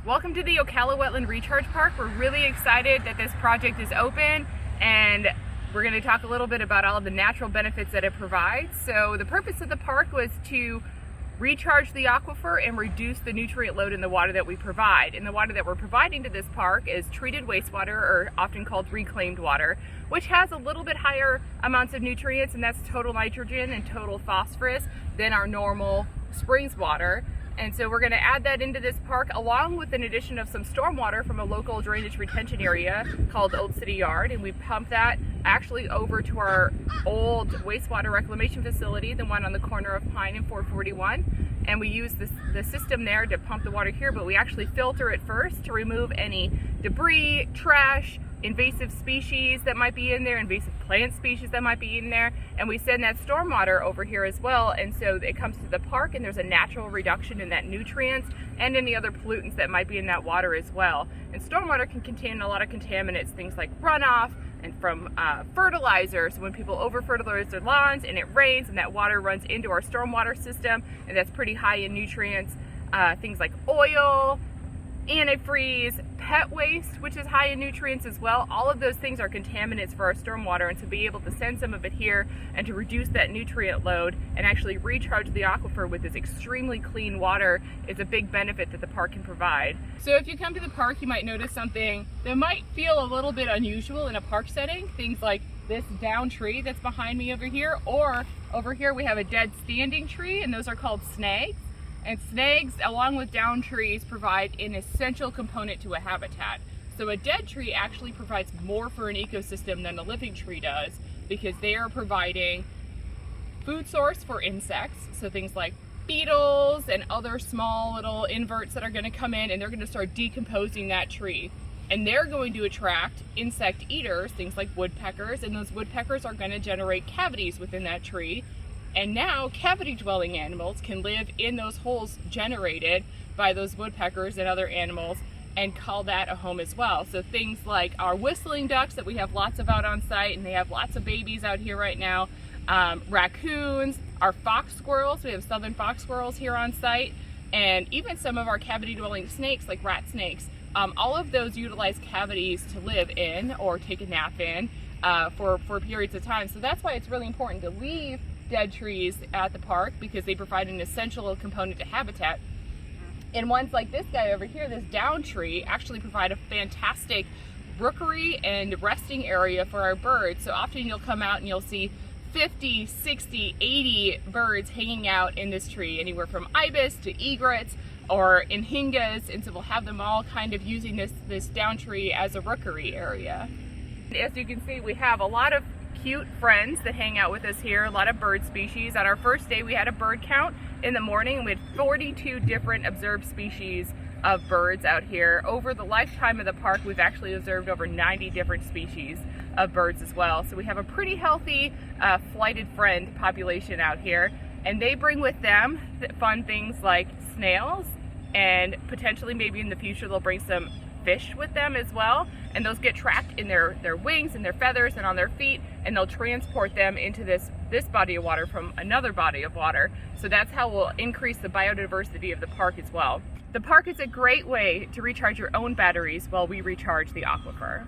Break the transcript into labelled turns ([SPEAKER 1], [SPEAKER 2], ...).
[SPEAKER 1] Welcome to the Ocala Wetland Recharge Park. We're really excited that this project is open, and we're going to talk a little bit about all of the natural benefits that it provides. So the purpose of the park was to recharge the aquifer and reduce the nutrient load in the water that we provide. And the water that we're providing to this park is treated wastewater, or often called reclaimed water, which has a little bit higher amounts of nutrients, and that's total nitrogen and total phosphorus, than our normal springs water. And so we're going to add that into this park, along with an addition of some stormwater from a local drainage retention area called Old City Yard. And we pump that actually over to our old wastewater reclamation facility, the one on the corner of Pine and 441. And we use the system there to pump the water here, but we actually filter it first to remove any debris, trash, invasive species that might be in there, invasive plant species that might be in there, and we send that stormwater over here as well. And so it comes to the park, and there's a natural reduction in that nutrients and any other pollutants that might be in that water as well. And stormwater can contain a lot of contaminants, things like runoff and from fertilizer. So when people over fertilize their lawns and it rains and that water runs into our stormwater system, and that's pretty high in nutrients, things like oil, antifreeze, pet waste, which is high in nutrients as well. All of those things are contaminants for our stormwater, and to be able to send some of it here and to reduce that nutrient load and actually recharge the aquifer with this extremely clean water is a big benefit that the park can provide. So if you come to the park, you might notice something that might feel a little bit unusual in a park setting. Things like this down tree that's behind me over here, or over here we have a dead standing tree, and those are called snags. And snags, along with down trees, provide an essential component to a habitat. So a dead tree actually provides more for an ecosystem than a living tree does, because they are providing food source for insects. So things like beetles and other small little inverts that are going to come in, and they're going to start decomposing that tree. And they're going to attract insect eaters, things like woodpeckers, and those woodpeckers are going to generate cavities within that tree. And now cavity-dwelling animals can live in those holes generated by those woodpeckers and other animals and call that a home as well. So things like our whistling ducks that we have lots of out on site, and they have lots of babies out here right now, raccoons, our fox squirrels, we have southern fox squirrels here on site, and even some of our cavity-dwelling snakes like rat snakes. All of those utilize cavities to live in or take a nap in for periods of time. So that's why it's really important to leave dead trees at the park, because they provide an essential component to habitat. And ones like this guy over here, this down tree, actually provide a fantastic rookery and resting area for our birds. So often you'll come out and you'll see 50, 60, 80 birds hanging out in this tree, anywhere from ibis to egrets or inhingas, and so we'll have them all kind of using this down tree as a rookery area. As you can see, we have a lot of cute friends that hang out with us here, a lot of bird species. On our first day we had a bird count in the morning, and we had 42 different observed species of birds out here. Over the lifetime of the park, we've actually observed over 90 different species of birds as well. So we have a pretty healthy flighted friend population out here, and they bring with them fun things like snails, and potentially maybe in the future they'll bring some fish with them as well, and those get trapped in their wings and their feathers and on their feet, and they'll transport them into this body of water from another body of water. So that's how we'll increase the biodiversity of the park as well. The park is a great way to recharge your own batteries while we recharge the aquifer.